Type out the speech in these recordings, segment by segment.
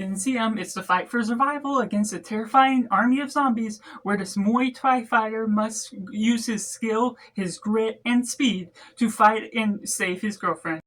In Ziam, it's the fight for survival against a terrifying army of zombies where this Muay Thai fighter must use his skill, his grit, and speed to fight and save his girlfriend.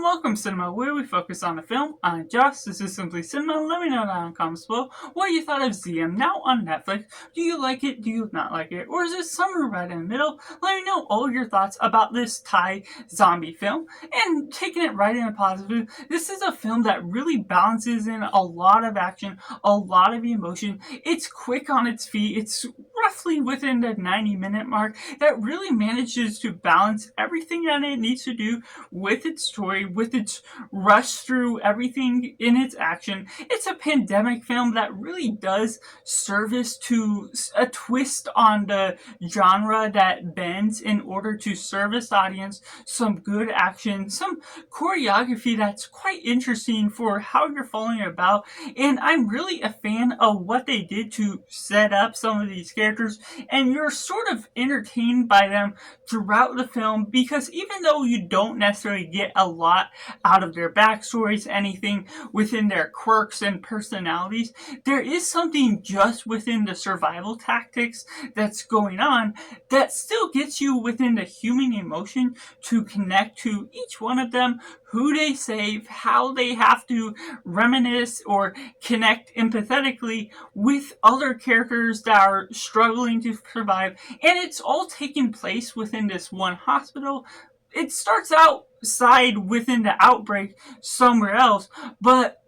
Welcome Cinema, where we focus on a film. I'm Josh, this is Simply Cinema. Let me know down in the comments below what you thought of Ziam, now on Netflix. Do you like it? Do you not like it? Or is it somewhere right in the middle? Let me know all your thoughts about this Thai zombie film. And taking it right in a positive, this is a film that really balances in a lot of action, a lot of emotion. It's quick on its feet. It's roughly within the 90-minute mark that really manages to balance everything that it needs to do with its story, with its rush through everything in its action. It's a pandemic film that really does service to a twist on the genre that bends in order to service the audience, some good action, some choreography that's quite interesting for how you're following about, and I'm really a fan of what they did to set up some of these characters, and you're sort of entertained by them throughout the film, because even though you don't necessarily get a lot out of their backstories, anything within their quirks and personalities, there is something just within the survival tactics that's going on that still gets you within the human emotion to connect to each one of them, who they save, how they have to reminisce or connect empathetically with other characters that are struggling to survive. And it's all taking place within this one hospital. It starts outside within the outbreak somewhere else, but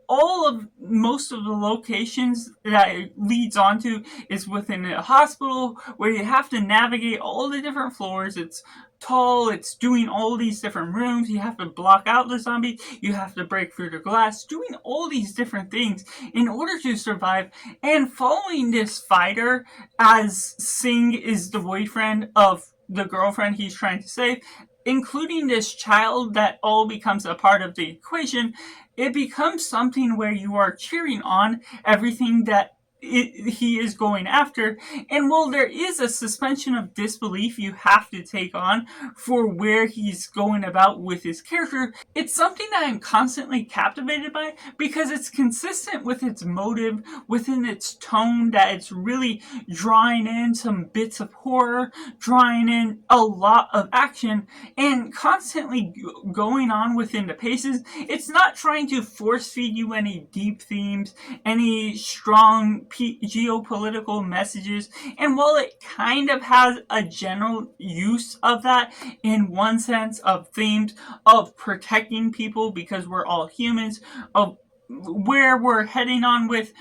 most of the locations that it leads onto is within a hospital where you have to navigate all the different floors. It's tall, it's doing all these different rooms, you have to block out the zombies, you have to break through the glass, doing all these different things in order to survive. And following this fighter, as Singh is the boyfriend of the girlfriend he's trying to save, including this child that all becomes a part of the equation, it becomes something where you are cheering on everything that he is going after. And while there is a suspension of disbelief you have to take on for where he's going about with his character, it's something that I'm constantly captivated by because it's consistent with its motive, within its tone, that it's really drawing in some bits of horror, drawing in a lot of action, and constantly going on within the paces. It's not trying to force feed you any deep themes, any strong geopolitical messages, and while it kind of has a general use of that in one sense of themes of protecting people because we're all humans, of where we're heading on with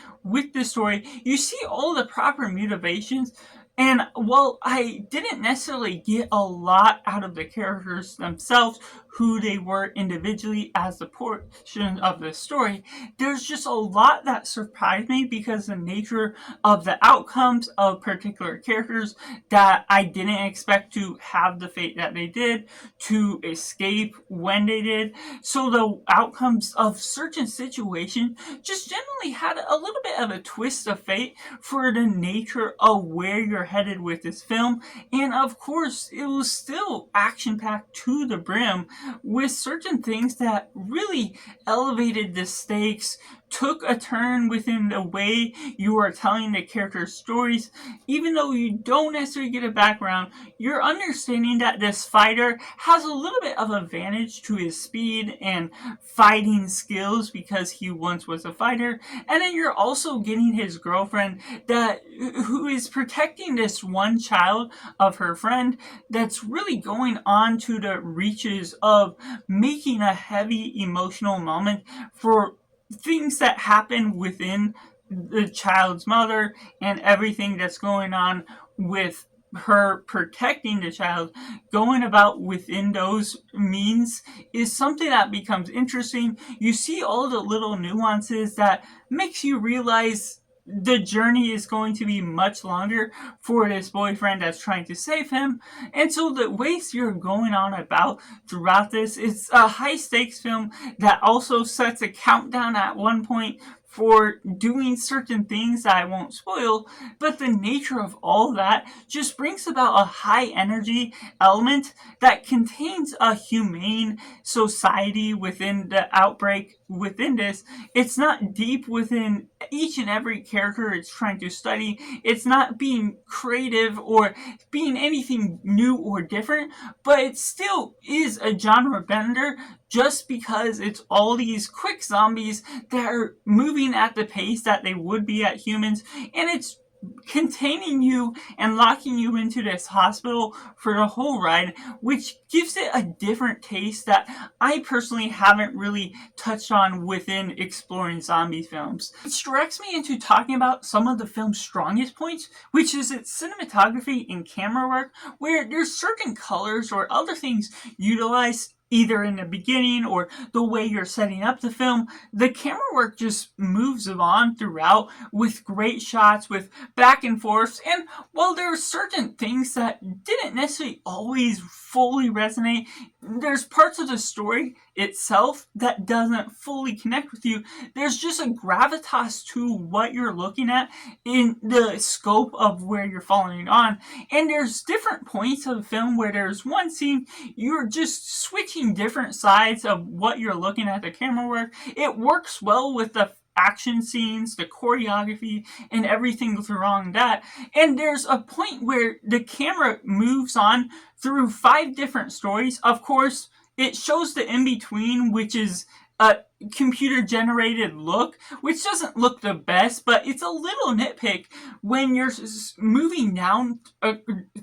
this story, you see all the proper motivations. And while I didn't necessarily get a lot out of the characters themselves, who they were individually as a portion of the story, there's just a lot that surprised me because the nature of the outcomes of particular characters that I didn't expect to have the fate that they did, to escape when they did. So the outcomes of certain situations just generally had a little bit of a twist of fate for the nature of where you're headed with this film. And of course, it was still action-packed to the brim with certain things that really elevated the stakes, took a turn within the way you are telling the characters' stories. Even though you don't necessarily get a background, you're understanding that this fighter has a little bit of advantage to his speed and fighting skills because he once was a fighter. And then you're also getting his girlfriend who is protecting this one child of her friend that's really going on to the reaches of making a heavy emotional moment for things that happen within the child's mother and everything that's going on with her protecting the child. Going about within those means is something that becomes interesting. You see all the little nuances that makes you realize the journey is going to be much longer for this boyfriend that's trying to save him. And so the ways you're going on about throughout this, it's a high stakes film that also sets a countdown at one point for doing certain things that I won't spoil, but the nature of all that just brings about a high energy element that contains a humane society within the outbreak within this. It's not deep within each and every character it's trying to study. It's not being creative or being anything new or different, but it still is a genre bender just because it's all these quick zombies that are moving at the pace that they would be at humans, and it's containing you and locking you into this hospital for the whole ride, which gives it a different taste that I personally haven't really touched on within exploring zombie films. Which directs me into talking about some of the film's strongest points, which is its cinematography and camera work, where there's certain colors or other things utilized either in the beginning or the way you're setting up the film. The camera work just moves on throughout with great shots, with back and forths, and while there are certain things that didn't necessarily always fully resonate, there's parts of the story itself that doesn't fully connect with you. There's just a gravitas to what you're looking at in the scope of where you're following on, and there's different points of the film where there's one scene you're just switching different sides of what you're looking at the camera work. It works well with the action scenes, the choreography, and everything around that. And there's a point where the camera moves on through 5 different stories. Of course, it shows the in-between, which is a computer-generated look, which doesn't look the best, but it's a little nitpick when you're moving down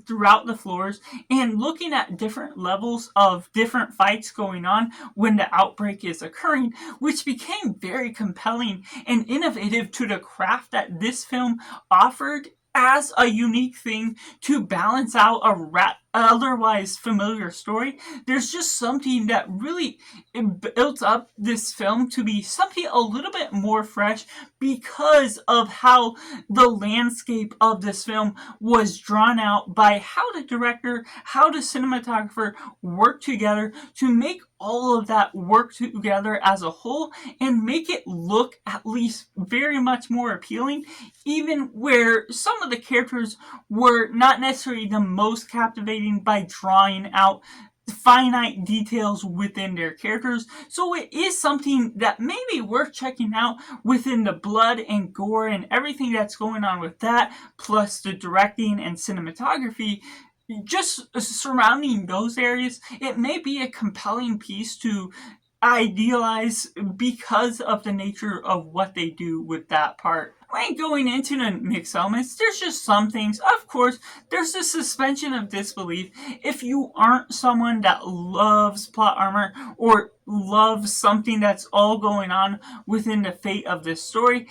throughout the floors and looking at different levels of different fights going on when the outbreak is occurring, which became very compelling and innovative to the craft that this film offered as a unique thing to balance out a otherwise familiar story. There's just something that really built up this film to be something a little bit more fresh because of how the landscape of this film was drawn out by how the director, how the cinematographer worked together to make all of that work together as a whole and make it look at least very much more appealing, even where some of the characters were not necessarily the most captivating by drawing out finite details within their characters. So it is something that may be worth checking out within the blood and gore and everything that's going on with that, plus the directing and cinematography. Just surrounding those areas, it may be a compelling piece to idealize because of the nature of what they do with that part. When going into the mixed elements, there's just some things. Of course, there's a suspension of disbelief. If you aren't someone that loves plot armor or loves something that's all going on within the fate of this story,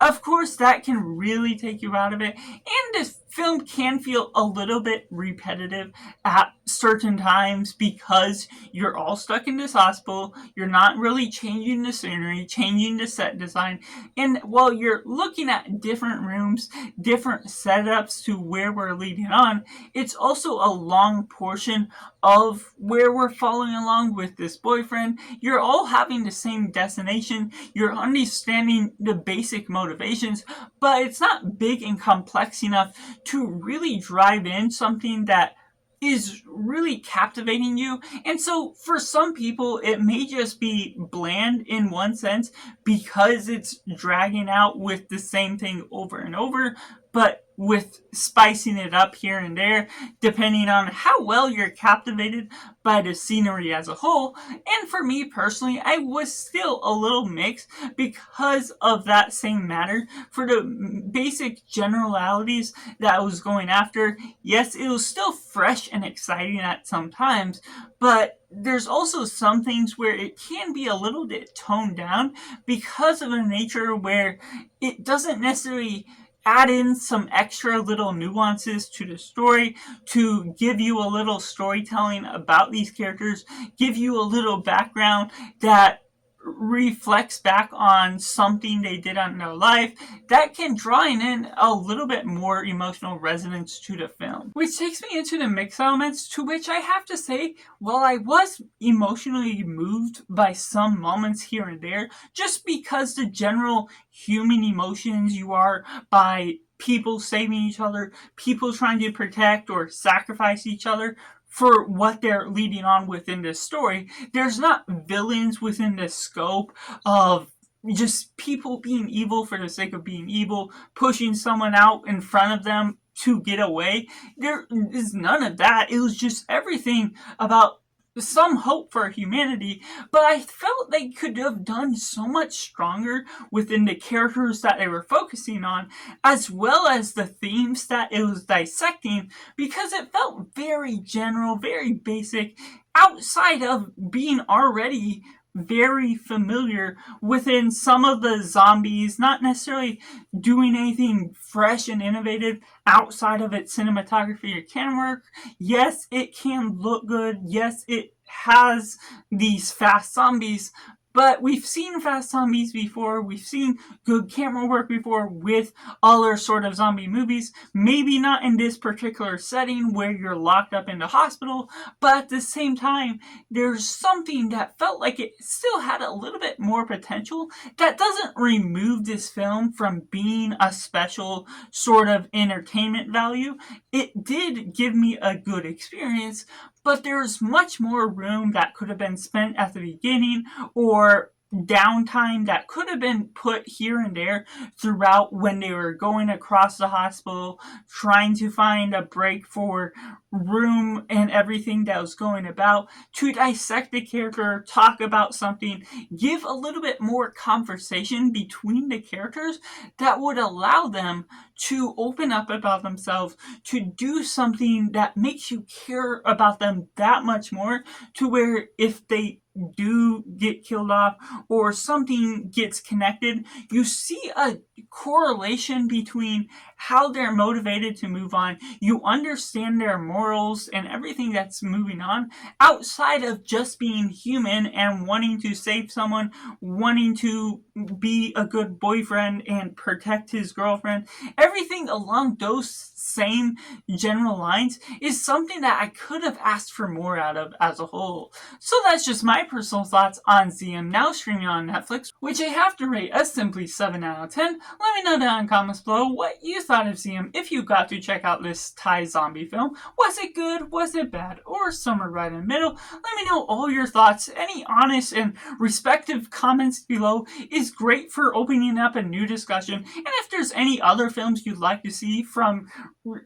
of course, that can really take you out of it, and this film can feel a little bit repetitive at certain times because you're all stuck in this hospital, you're not really changing the scenery, changing the set design, and while you're looking at different rooms, different setups to where we're leading on, it's also a long portion of where we're following along with this boyfriend. You're all having the same destination, you're understanding the basic motivations, but it's not big and complex enough to really drive in something that is really captivating you. And so for some people, it may just be bland in one sense because it's dragging out with the same thing over and over, but with spicing it up here and there, depending on how well you're captivated by the scenery as a whole. And for me personally, I was still a little mixed because of that same matter. For the basic generalities that I was going after, yes, it was still fresh and exciting at some times, but there's also some things where it can be a little bit toned down because of the nature where it doesn't necessarily add in some extra little nuances to the story to give you a little storytelling about these characters, give you a little background that reflects back on something they did in their life, that can draw in a little bit more emotional resonance to the film. Which takes me into the mix elements, to which I have to say, while I was emotionally moved by some moments here and there, just because the general human emotions you are by people saving each other, people trying to protect or sacrifice each other for what they're leading on within this story. There's not villains within the scope of just people being evil for the sake of being evil, pushing someone out in front of them to get away. There is none of that. It was just everything about some hope for humanity, but I felt they could have done so much stronger within the characters that they were focusing on, as well as the themes that it was dissecting, because it felt very general, very basic, outside of being already very familiar within some of the zombies, not necessarily doing anything fresh and innovative outside of its cinematography or camera work. Yes, it can look good. Yes, it has these fast zombies, but we've seen fast zombies before. We've seen good camera work before with other sort of zombie movies. Maybe not in this particular setting where you're locked up in the hospital, but at the same time, there's something that felt like it still had a little bit more potential that doesn't remove this film from being a special sort of entertainment value. It did give me a good experience, but there's much more room that could have been spent at the beginning, or downtime that could have been put here and there throughout when they were going across the hospital, trying to find a break for room and everything that was going about, to dissect the character, talk about something, give a little bit more conversation between the characters that would allow them to open up about themselves, to do something that makes you care about them that much more, to where if they do get killed off or something gets connected, you see a correlation between how they're motivated to move on. You understand their morals and everything that's moving on outside of just being human and wanting to save someone, wanting to be a good boyfriend and protect his girlfriend. Everything along those same general lines is something that I could have asked for more out of as a whole. So that's just my personal thoughts on Ziam, now streaming on Netflix, which I have to rate a simply 7 out of 10. Let me know down in the comments below what you thought of Ziam if you got to check out this Thai zombie film. Was it good? Was it bad? Or somewhere right in the middle? Let me know all your thoughts. Any honest and respective comments below is great for opening up a new discussion. And if there's any other films you'd like to see from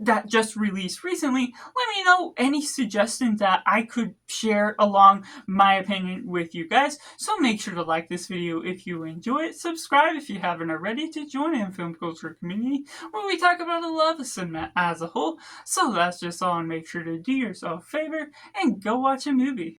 that just released recently, let me know any suggestions that I could share along my opinion with you guys. So make sure to like this video if you enjoy it, subscribe if you haven't already to join in film culture community where we talk about a lot of cinema as a whole. So that's just all, and make sure to do yourself a favor and go watch a movie.